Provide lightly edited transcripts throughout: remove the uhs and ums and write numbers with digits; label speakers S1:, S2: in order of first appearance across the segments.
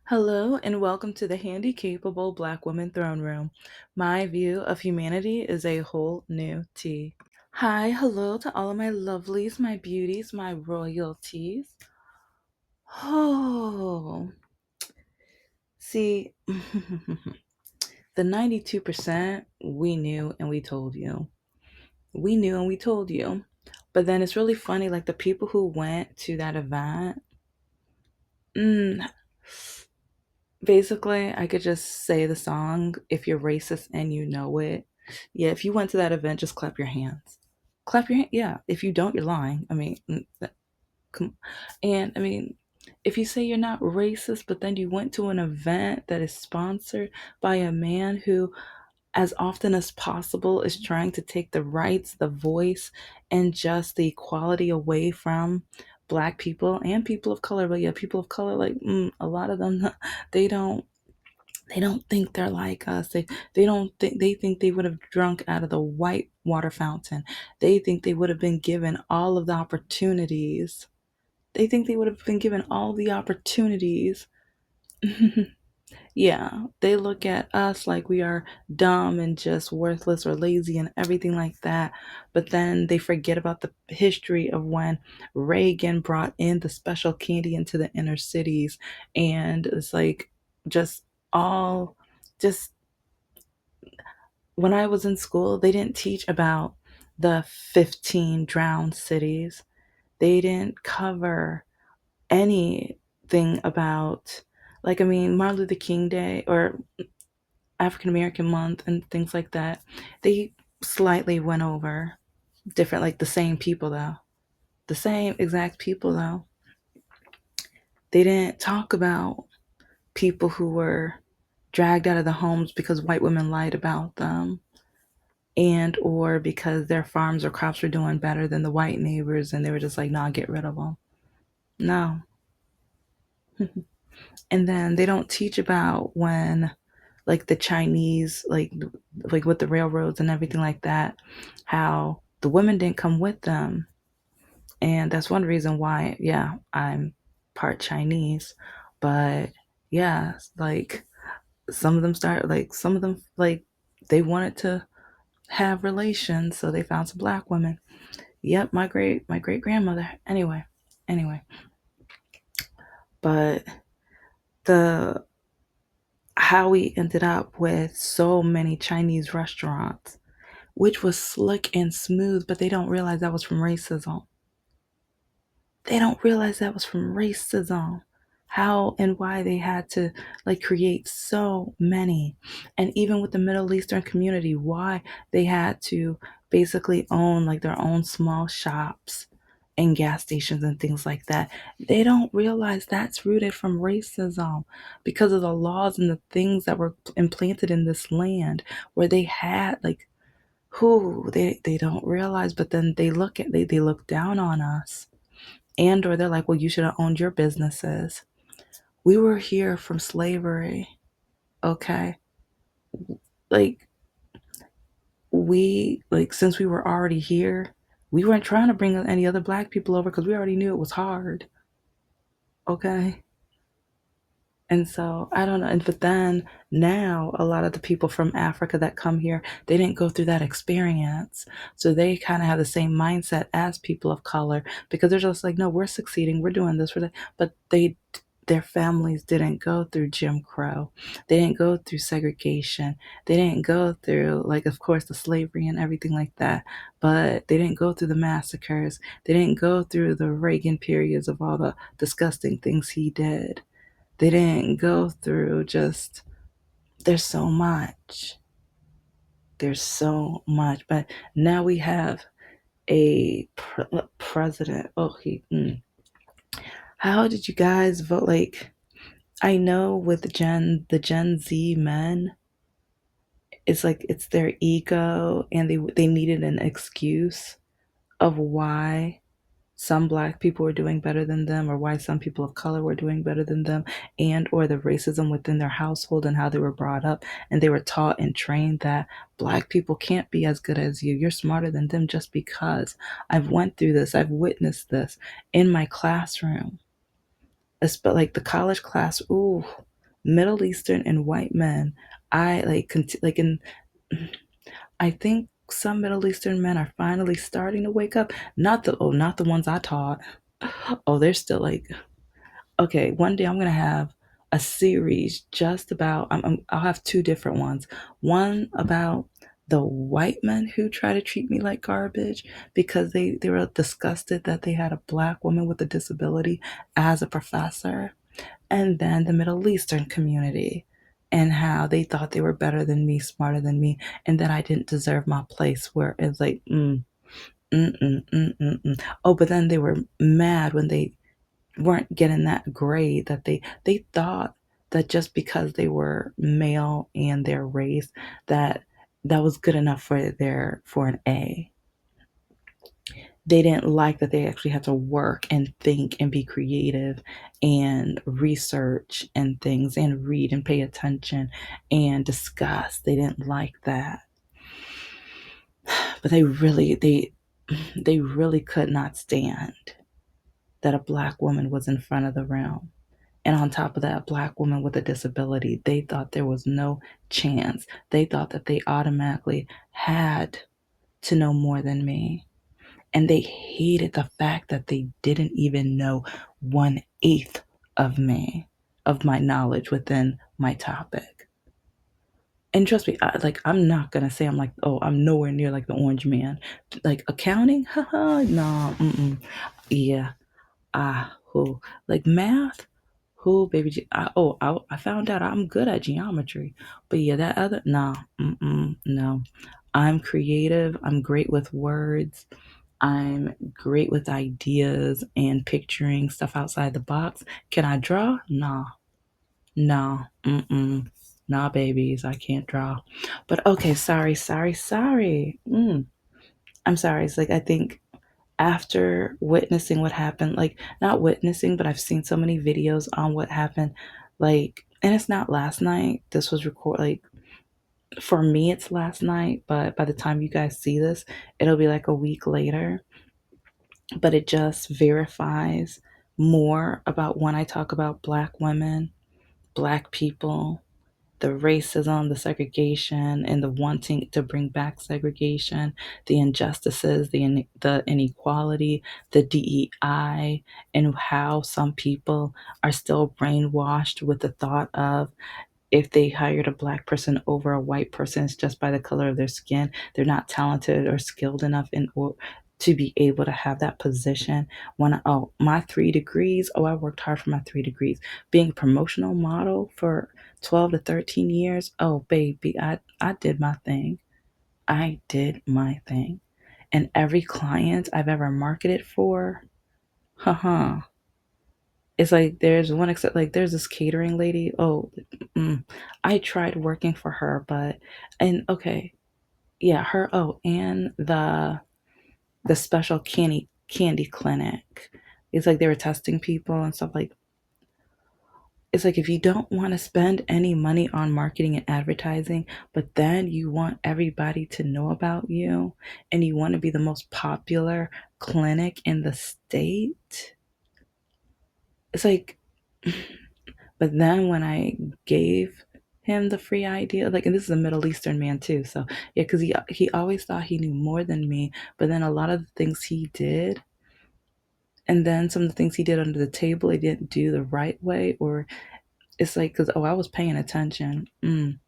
S1: Hello and welcome to the Handicapable Black Woman Throne Room. My view of humanity is a whole new tea. Hi, hello to all of my lovelies, my beauties, my royalties. Oh, see, the 92% we knew and we told you. We knew and we told you. But then it's really funny, like the people who went to that event, mm, basically, I could just say the song if you're racist and you know it. Yeah, if you went to that event, just clap your hands. Clap your hand. Yeah, if you don't, you're lying. I mean, come. And I mean, if you say you're not racist, but then you went to an event that is sponsored by a man who, as often as possible, is trying to take the rights, the voice, and just the equality away from black people and people of color. But yeah, people of color, like a lot of them, they don't they don't think they're like us. They don't think they think they would have drunk out of the white water fountain. They think they would have been given all of the opportunities. They think they would have been given all the opportunities. Yeah, they look at us like we are dumb and just worthless or lazy and everything like that. But then they forget about the history of when Reagan brought in the special candy into the inner cities. And it's like just all, just when I was in school, they didn't teach about the 15 drowned cities. They didn't cover anything about, like, I mean, Martin Luther King Day or African American Month and things like that. They slightly went over different, like the same people though. The same exact people though. They didn't talk about people who were dragged out of the homes because white women lied about them and or because their farms or crops were doing better than the white neighbors and they were just like, nah, get rid of them. No. And then they don't teach about when like the Chinese, like with the railroads and everything like that, how the women didn't come with them. And that's one reason why, yeah, I'm part Chinese. But yeah, like some of them like they wanted to have relations, so they found some black women. Yep, my great grandmother. Anyway, but the how we ended up with so many Chinese restaurants, which was slick and smooth, but they don't realize that was from racism. They don't realize that was from racism. How and why they had to like create so many. And even with the Middle Eastern community, why they had to basically own like their own small shops and gas stations and things like that. They don't realize that's rooted from racism because of the laws and the things that were implanted in this land where they had like who they don't realize, but then they look down on us and or they're like, well, you should have owned your businesses. We were here from slavery. Okay, like we like since we were already here, we weren't trying to bring any other black people over because we already knew it was hard. Okay. And so I don't know. And but then now a lot of the people from Africa that come here, they didn't go through that experience. So they kind of have the same mindset as people of color because they're just like, no, we're succeeding, we're doing this, we're that. But their families didn't go through Jim Crow. They didn't go through segregation. They didn't go through like of course the slavery and everything like that. But they didn't go through the massacres. They didn't go through the Reagan periods of all the disgusting things he did. They didn't go through just, there's so much. There's so much. But now we have a president. Oh, how did you guys vote? Like, I know with the Gen Z men, it's like it's their ego and they needed an excuse of why some black people were doing better than them or why some people of color were doing better than them and or the racism within their household and how they were brought up and they were taught and trained that black people can't be as good as you're smarter than them just because I've went through this, I've witnessed this in my classroom. But like the college class, ooh, Middle Eastern and white men, I like in I think some Middle Eastern men are finally starting to wake up. Not the ones I taught. Oh, they're still like, okay, one day I'm gonna have a series just about. I'll have two different ones. One about the white men who try to treat me like garbage because they were disgusted that they had a black woman with a disability as a professor, and then the Middle Eastern community and how they thought they were better than me, smarter than me, and that I didn't deserve my place. Where it's like, mm. Oh, but then they were mad when they weren't getting that grade that they thought that just because they were male and their race that that was good enough for an A. They didn't like that they actually had to work and think and be creative and research and things and read and pay attention and discuss. They didn't like that. But they really could not stand that a black woman was in front of the room. And on top of that, a black woman with a disability, they thought there was no chance. They thought that they automatically had to know more than me. And they hated the fact that they didn't even know 1/8 of me, of my knowledge within my topic. And trust me, I'm not gonna say I'm like, oh, I'm nowhere near like the orange man. Like accounting, haha, no, yeah, who like math, who baby, I found out I'm good at geometry, but yeah, that other, nah, no, I'm creative. I'm great with words. I'm great with ideas and picturing stuff outside the box. Can I draw? Nah, nah, nah, babies, I can't draw. But okay, sorry. I'm sorry. It's like I think after witnessing what happened, like not witnessing, but I've seen so many videos on what happened. Like, and it's not last night. This was like for me, it's last night, but by the time you guys see this, it'll be like a week later, but it just verifies more about when I talk about Black women, Black people, the racism, the segregation, and the wanting to bring back segregation, the injustices, the inequality, the DEI, and how some people are still brainwashed with the thought of if they hired a black person over a white person, it's just by the color of their skin. They're not talented or skilled enough to be able to have that position. My 3 degrees, I worked hard for my 3 degrees. Being a promotional model for 12 to 13 years, oh baby, I did my thing. I did my thing. And every client I've ever marketed for, haha, it's like there's one except like there's this catering lady. Oh, I tried working for her, but and okay, yeah, her. Oh, and the special candy clinic. It's like they were testing people and stuff like. It's like if you don't want to spend any money on marketing and advertising, but then you want everybody to know about you and you want to be the most popular clinic in the state. It's like But then when I gave him the free idea, like, and this is a Middle Eastern man too, so yeah, because he always thought he knew more than me, but then a lot of the things he did, and then some of the things he did under the table, he didn't do the right way, or it's like, because I was paying attention, mm.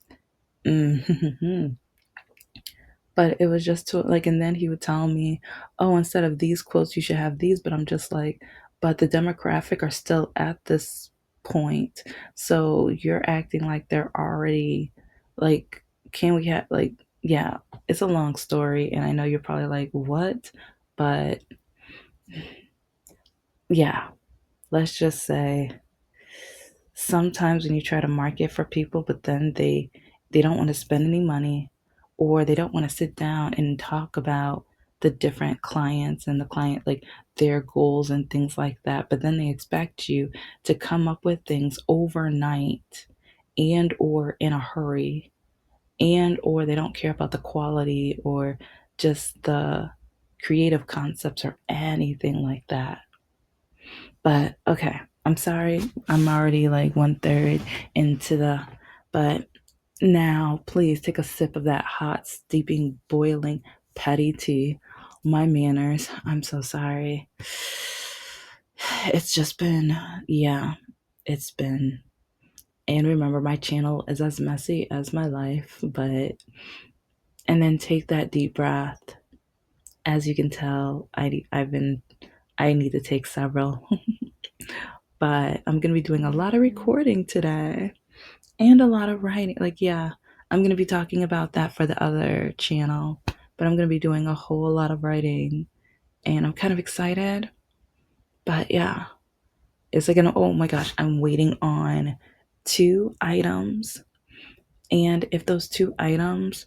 S1: But it was just to like, and then he would tell me, oh, instead of these quotes, you should have these. But I'm just like, but the demographic are still at this point. So you're acting like they're already like, can we have like, yeah, it's a long story. And I know you're probably like, what? But yeah, let's just say sometimes when you try to market for people but then they don't want to spend any money or they don't want to sit down and talk about the different clients and the client like their goals and things like that, but then they expect you to come up with things overnight and or in a hurry and or they don't care about the quality or just the creative concepts or anything like that. But okay, I'm sorry, I'm already like one third into the, but now please take a sip of that hot, steeping, boiling patty tea. My manners, I'm so sorry. It's just been, yeah, it's been. And remember, my channel is as messy as my life, but, and then take that deep breath. As you can tell, I need to take several, but I'm going to be doing a lot of recording today and a lot of writing. Like, yeah, I'm going to be talking about that for the other channel, but I'm going to be doing a whole lot of writing and I'm kind of excited. But yeah, it's like oh my gosh, I'm waiting on two items. And if those two items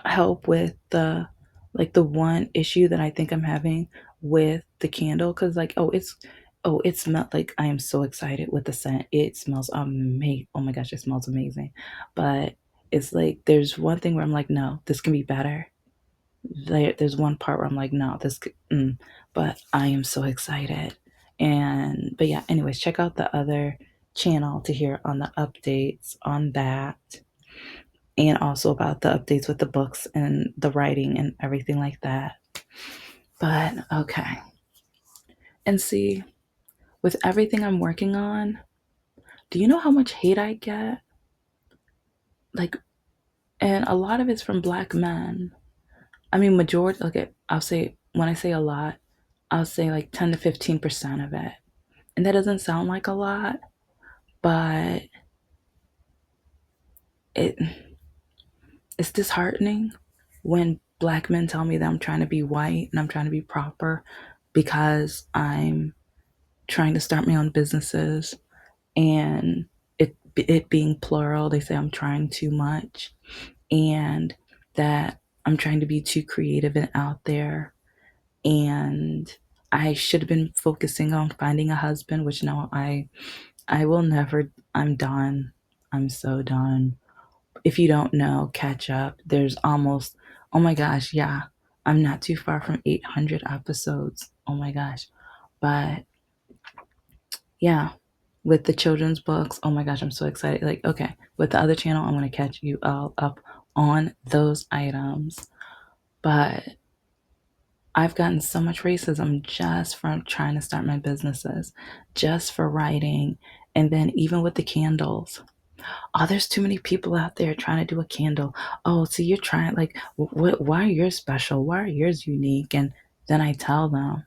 S1: help with the like the one issue that I think I'm having with the candle, because like it smelled like I am so excited with the scent. It smells amazing. Oh my gosh, it smells amazing. But it's like there's one thing where I'm like, no, this can be better. There's one part where I'm like, no, but I am so excited. And but yeah, anyways, check out the other channel to hear on the updates on that and also about the updates with the books and the writing and everything like that. But okay. And see, with everything I'm working on, do you know how much hate I get? Like, and a lot of it's from black men. I mean, majority, okay, I'll say, when I say a lot, I'll say like 10 to 15% of it. And that doesn't sound like a lot, but it it's disheartening when black men tell me that I'm trying to be white and I'm trying to be proper because I'm trying to start my own businesses and it being plural, they say I'm trying too much and that I'm trying to be too creative and out there and I should have been focusing on finding a husband, which now I will never. I'm done. I'm so done. If you don't know, catch up. There's almost, oh my gosh, yeah. I'm not too far from 800 episodes. Oh my gosh. But yeah, with the children's books, oh my gosh, I'm so excited. Like, okay, with the other channel, I'm going to catch you all up on those items. But I've gotten so much racism just from trying to start my businesses, just for writing. And then even with the candles, oh, there's too many people out there trying to do a candle. Oh, so you're trying, like, what, why are yours special? Why are yours unique? And then I tell them,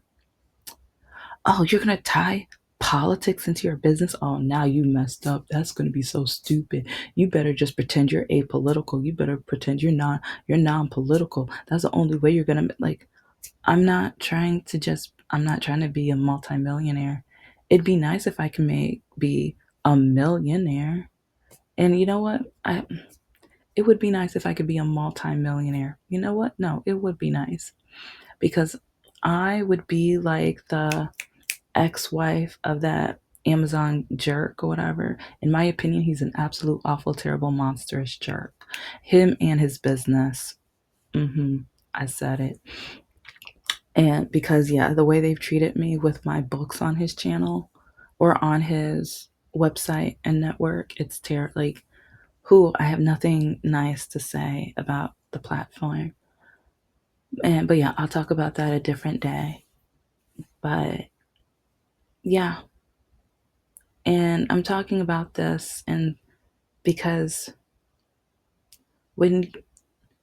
S1: oh, you're going to tie politics into your business? Oh, now you messed up. That's going to be so stupid. You better just pretend you're apolitical. You better pretend you're non-political. That's the only way you're going to, like, I'm not trying to be a multimillionaire. It'd be nice if I can be a millionaire. And you know what? It would be nice if I could be a multimillionaire. You know what? No, it would be nice because I would be like the ex-wife of that Amazon jerk or whatever. In my opinion, he's an absolute awful, terrible, monstrous jerk. Him and his business. Mm-hmm. I said it. And because yeah, the way they've treated me with my books on his channel or on his website and network, it's terrible. Like, who I have nothing nice to say about the platform. And but yeah, I'll talk about that a different day. But yeah, and I'm talking about this and because when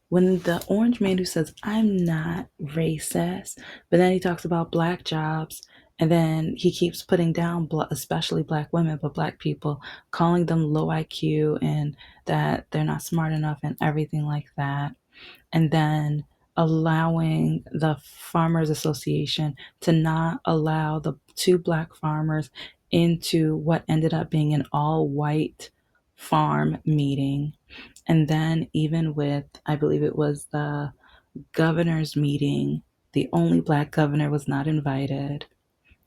S1: when the orange man who says I'm not racist, but then he talks about black jobs and then he keeps putting down especially black women, but black people, calling them low IQ and that they're not smart enough and everything like that. And then allowing the Farmers Association to not allow the two black farmers into what ended up being an all white farm meeting. And then, even with, I believe it was the governor's meeting, the only black governor was not invited.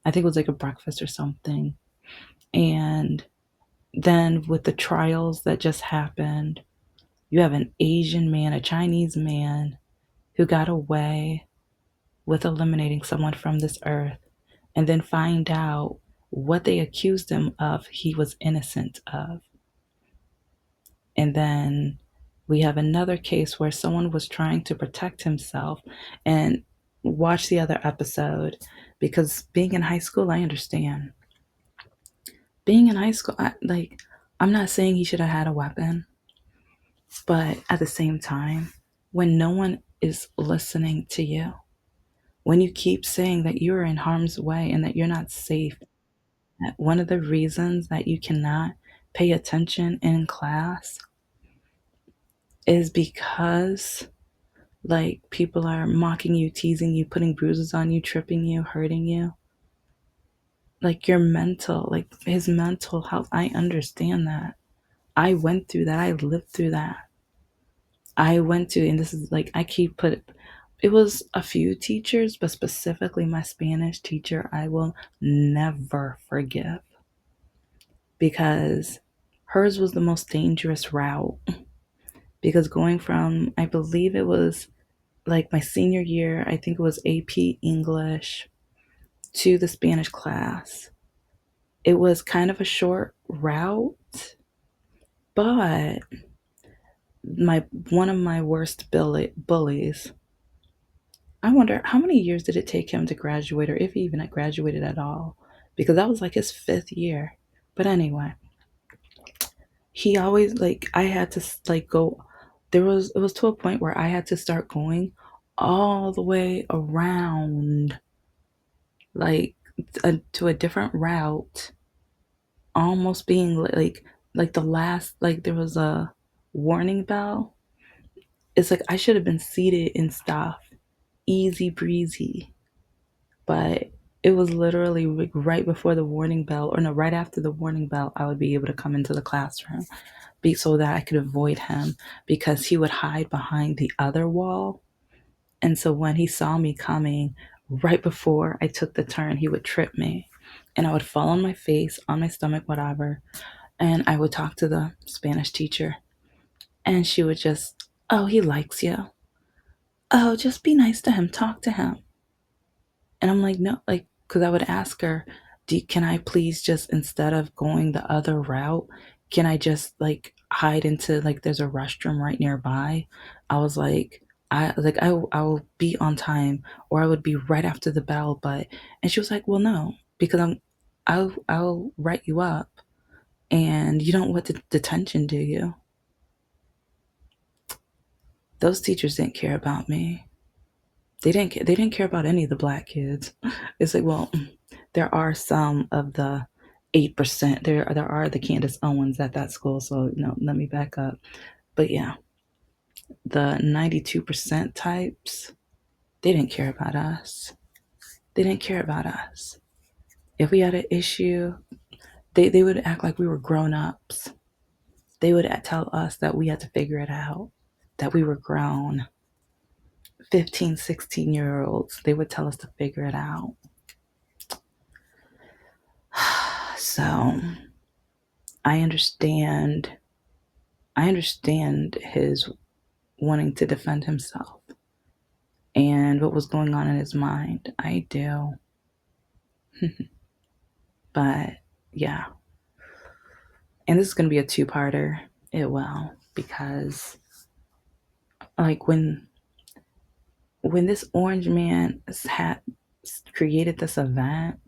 S1: I think it was like a breakfast or something. And then, with the trials that just happened, you have an Asian man, a Chinese man who got away with eliminating someone from this earth and then find out what they accused him of, he was innocent of. And then we have another case where someone was trying to protect himself, and watch the other episode, because being in high school, I understand. Being in high school, I'm not saying he should have had a weapon, but at the same time, when no one is listening to you, when you keep saying that you're in harm's way and that you're not safe, that one of the reasons that you cannot pay attention in class is because like people are mocking you, teasing you, putting bruises on you, tripping you, hurting you. Like your mental, like his mental health, I understand that. I went through that. I lived through that. I went to, and this is like, I keep put it was a few teachers, but specifically my Spanish teacher, I will never forgive, because hers was the most dangerous route. Because going from, I believe it was like my senior year, I think it was AP English, to the Spanish class. It was kind of a short route, but my one of my worst bullies, I wonder how many years did it take him to graduate, or if he even had graduated at all, because that was like his fifth year. But anyway, he always, like, I had to like go. It was to a point where I had to start going all the way around, like to a different route, almost being like the last, like there was a warning bell. It's like I should have been seated and stuff, easy breezy, but it was literally like right before the warning bell, or no, right after the warning bell, I would be able to come into the classroom, so that I could avoid him, because he would hide behind the other wall. And so when he saw me coming right before I took the turn, he would trip me, and I would fall on my face, on my stomach, whatever. And I would talk to the Spanish teacher, and she would just, oh, he likes you. Oh, just be nice to him, talk to him. And I'm like, no, like, because I would ask her, can I please just, instead of going the other route, can I just like hide into, like, there's a restroom right nearby? I was like, I will be on time, or I would be right after the bell, but, and she was like, well, no, because I'll write you up, and you don't want the detention, do you? Those teachers didn't care about me. They didn't care about any of the black kids. It's like, well, there are some of the 8%. There are the Candace Owens at that school. So no, let me back up. But yeah, the 92% types, they didn't care about us. They didn't care about us. If we had an issue, they would act like we were grown ups. They would tell us that we had to figure it out, that we were grown. 15, 16-year olds, they would tell us to figure it out. So I understand. I understand his wanting to defend himself and what was going on in his mind. I do. But yeah. And this is going to be a two-parter. It will, because like when this orange man had created this event,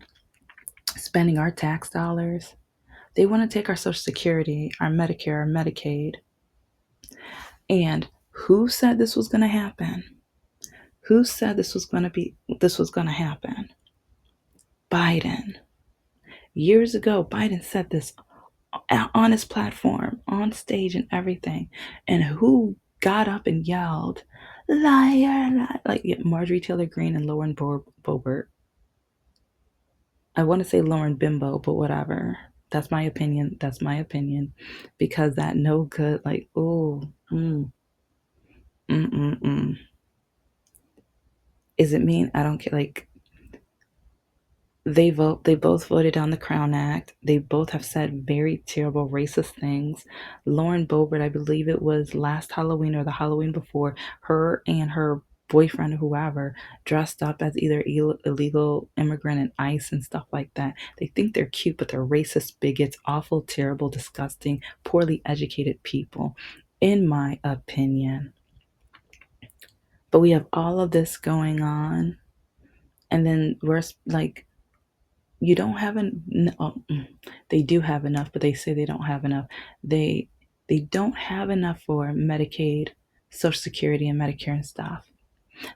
S1: spending our tax dollars, they want to take our Social Security, our Medicare, our Medicaid. And who said this was going to happen? Who said this was going to happen? Biden. Years ago, Biden said this on his platform, on stage and everything. And who got up and yelled, liar, liar, like Marjorie Taylor Greene and Lauren Boebert. I want to say Lauren Bimbo, but whatever. That's my opinion. That's my opinion. Because that no good, like, oh, mm, mm, mm. Is it mean? I don't care. Like, they both voted down the Crown Act. They both have said very terrible racist things. Lauren Boebert, I believe it was last Halloween or the Halloween before, her and her boyfriend or whoever dressed up as either illegal immigrant and ICE and stuff like that. They think they're cute, but they're racist bigots, awful, terrible, disgusting, poorly educated people, in my opinion. But we have all of this going on, and then we're like, you don't have they do have enough, but they say they don't have enough. They they don't have enough for Medicaid, Social Security, and Medicare and stuff.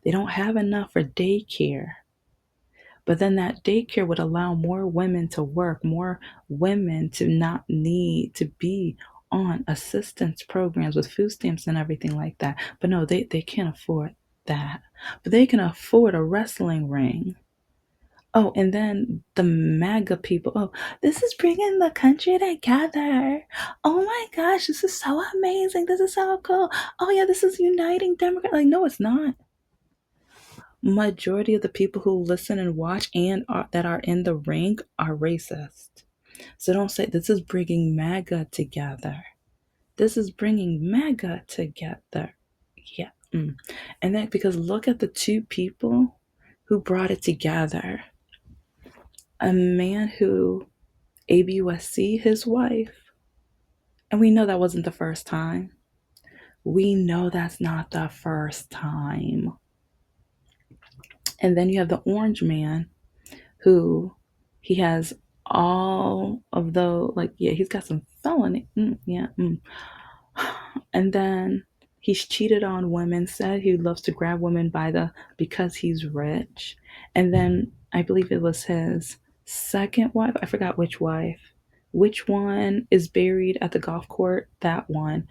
S1: They don't have enough for daycare. But then that daycare would allow more women to work, more women to not need to be on assistance programs with food stamps and everything like that. But no, they can't afford that. But they can afford a wrestling ring. Oh, and then the MAGA people. Oh, this is bringing the country together. Oh my gosh, this is so amazing. This is so cool. Oh yeah, this is uniting Democrats. Like, no, it's not. Majority of the people who listen and watch and that are in the ring are racist. So don't say this is bringing MAGA together. This is bringing MAGA together. Yeah. And then because look at the two people who brought it together. A man who ABUSC his wife. And we know that wasn't the first time. We know that's not the first time. And then you have the orange man who he has all of the, like, yeah, he's got some felony. Yeah. And then he's cheated on women, said he loves to grab women by the because he's rich. And then I believe it was his second wife. I forgot which wife. Which one is buried at the golf court? That one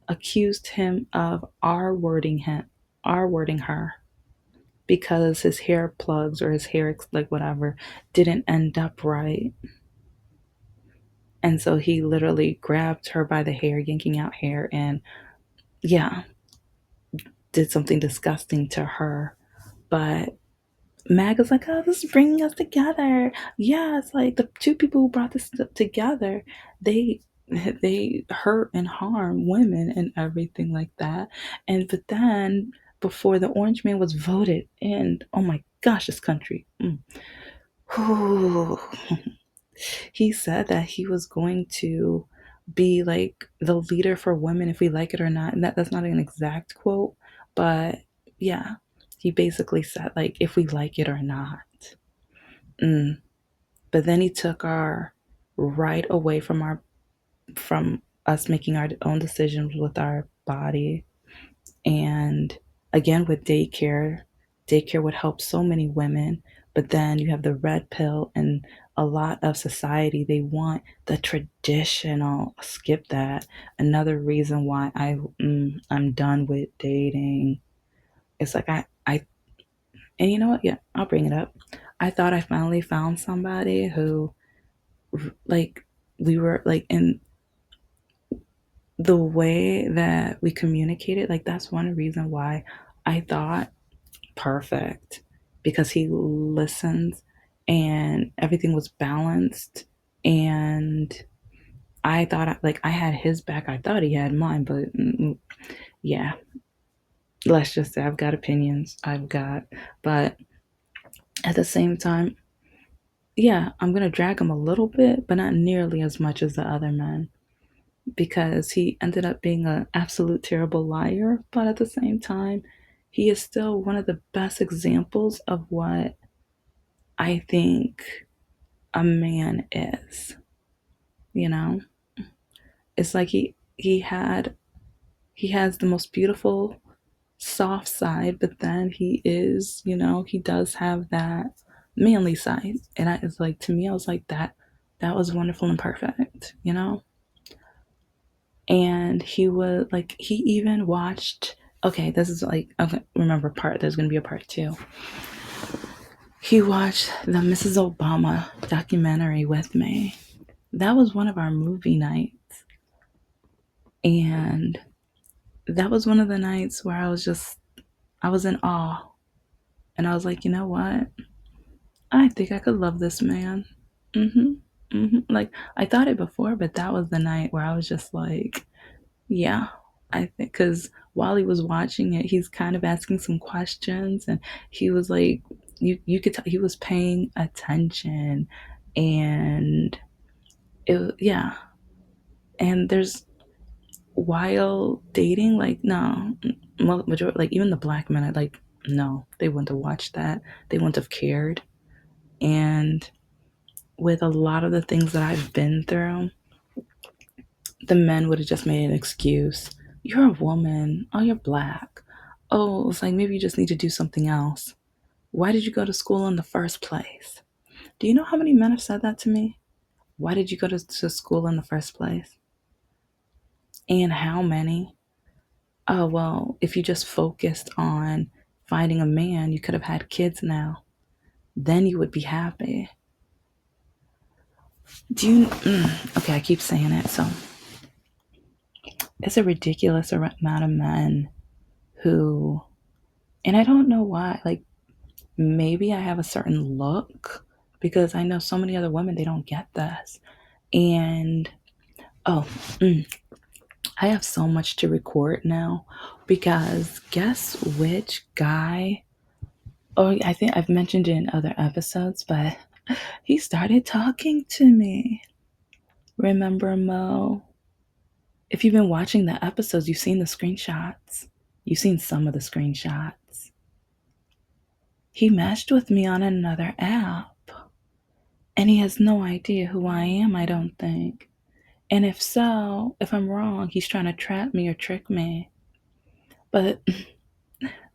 S1: accused him of R wording her because his hair plugs or his hair, like whatever, didn't end up right. And so he literally grabbed her by the hair, yanking out hair, and yeah, did something disgusting to her. But Mag is like, oh, this is bringing us together. Yeah, it's like the two people who brought this together, they they hurt and harm women and everything like that. And but then before the Orange Man was voted in, oh my gosh, this country. He said that he was going to be like the leader for women if we like it or not. And that's not an exact quote, but yeah, he basically said like if we like it or not. Mm. But then he took our right away from us making our own decisions with our body. And again, with daycare would help so many women. But then you have the red pill, and a lot of society, they want the traditional. Skip that. Another reason why I'm done with dating. It's like and you know what? Yeah, I'll bring it up. I thought I finally found somebody who, like, we were like in the way that we communicated. Like, that's one reason why I thought perfect, because he listens and everything was balanced. And I thought like I had his back. I thought he had mine, but yeah, let's just say I've got opinions. But at the same time, yeah, I'm going to drag him a little bit, but not nearly as much as the other men because he ended up being an absolute terrible liar. But at the same time, he is still one of the best examples of what I think a man is. You know, it's like he has the most beautiful soft side, but then he is, he does have that manly side. And it's like, to me, I was like, that was wonderful and perfect. And he was like, he even watched, okay, this is like, okay, remember there's going to be a part two. He watched the Mrs. Obama documentary with me. That was one of our movie nights. And that was one of the nights where I was in awe. And I was like, you know what? I think I could love this man. Like, I thought it before, but that was the night where I was just like, yeah, I think, because while he was watching it, he's kind of asking some questions, and he was like, you could tell he was paying attention, and yeah, and there's while dating, like no, majority, like even the black men, I like no, they wouldn't have watched that, they wouldn't have cared, and with a lot of the things that I've been through, the men would have just made an excuse. You're a woman. Oh, you're black. Oh, it's like maybe you just need to do something else. Why did you go to school in the first place? Do you know how many men have said that to me? Why did you go to school in the first place? And how many? Oh, well, if you just focused on finding a man, you could have had kids now. Then you would be happy. Do you? Okay, I keep saying it. So it's a ridiculous amount of men who, and I don't know why, like maybe I have a certain look because I know so many other women, they don't get this. And oh, I have so much to record now because guess which guy? Oh, I think I've mentioned it in other episodes, but he started talking to me. Remember Mo? If you've been watching the episodes, you've seen the screenshots. You've seen some of the screenshots. He matched with me on another app. And he has no idea who I am, I don't think. And if so, if I'm wrong, he's trying to trap me or trick me. But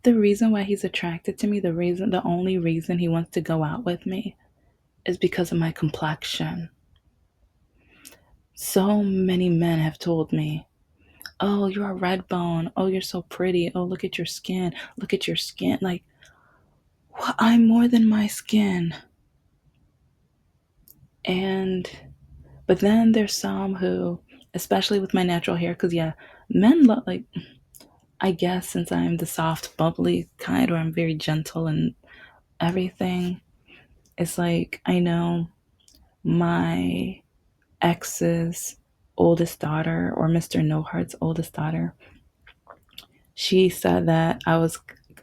S1: the reason why he's attracted to me, the only reason he wants to go out with me is because of my complexion. So many men have told me, oh, you're a red bone. Oh, you're so pretty. Oh, look at your skin. Look at your skin. Like, what? I'm more than my skin. And but then there's some who, especially with my natural hair, because yeah, men look like, I guess since I'm the soft, bubbly kind, or I'm very gentle and everything, it's like I know my ex's oldest daughter, or Mr. No Heart's oldest daughter, she said that I was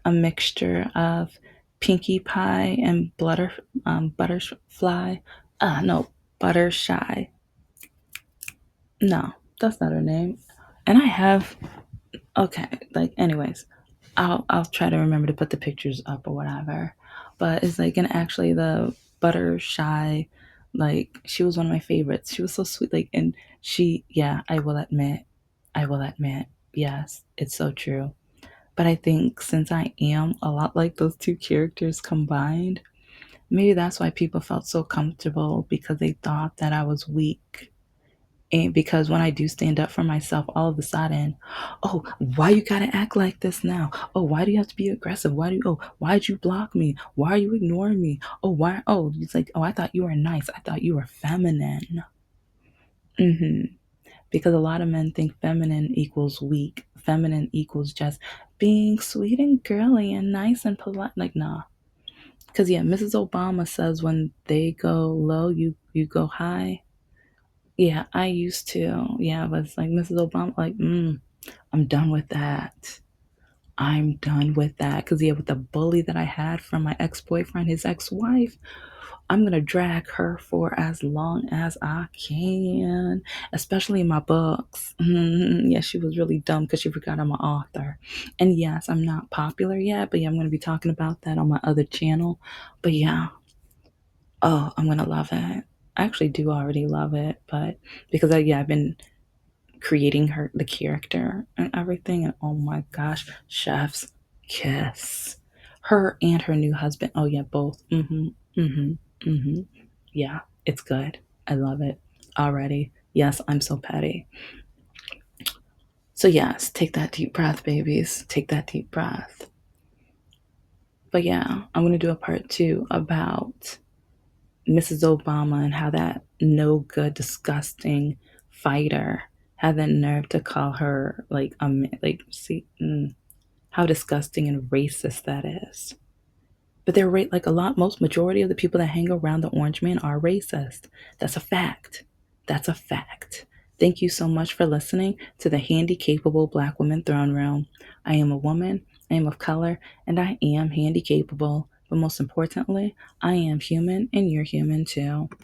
S1: a mixture of Pinkie Pie and Butterfly. No, Buttershy. No, that's not her name. And I have, okay, like anyways, I'll try to remember to put the pictures up or whatever. But it's like, and actually the butter shy, like she was one of my favorites. She was so sweet, like, and she, yeah, I will admit, yes, it's so true. But I think since I am a lot like those two characters combined, maybe that's why people felt so comfortable because they thought that I was weak, and because when I do stand up for myself, all of a sudden, oh, why you gotta act like this now? Oh, why do you have to be aggressive? Why'd you block me? Why are you ignoring me? Oh, why? Oh, it's like, oh, I thought you were nice. I thought you were feminine. Because a lot of men think feminine equals weak. Feminine equals just being sweet and girly and nice and polite. Like, nah. Because yeah, Mrs. Obama says when they go low, you go high. Yeah, I used to. Yeah, but it's like Mrs. Obama, like, I'm done with that. I'm done with that. Because, yeah, with the bully that I had from my ex boyfriend, his ex wife, I'm going to drag her for as long as I can, especially in my books. Yeah, she was really dumb because she forgot I'm an author. And yes, I'm not popular yet, but yeah, I'm going to be talking about that on my other channel. But yeah, oh, I'm going to love it. I actually do already love it, but because I've been creating the character and everything, and oh my gosh, chef's kiss. Her and her new husband. Oh yeah, both. Yeah, it's good. I love it already. Yes, I'm so petty. So yes, take that deep breath, babies. Take that deep breath. But yeah, I'm gonna do a part two about Mrs. Obama and how that no good, disgusting fighter had the nerve to call her how disgusting and racist that is. But they're like a lot, most majority of the people that hang around the orange man are racist. That's a fact. That's a fact. Thank you so much for listening to the Handy Capable Black Woman Throne Room. I am a woman, I am of color, and I am handy capable. But most importantly, I am human and you're human too.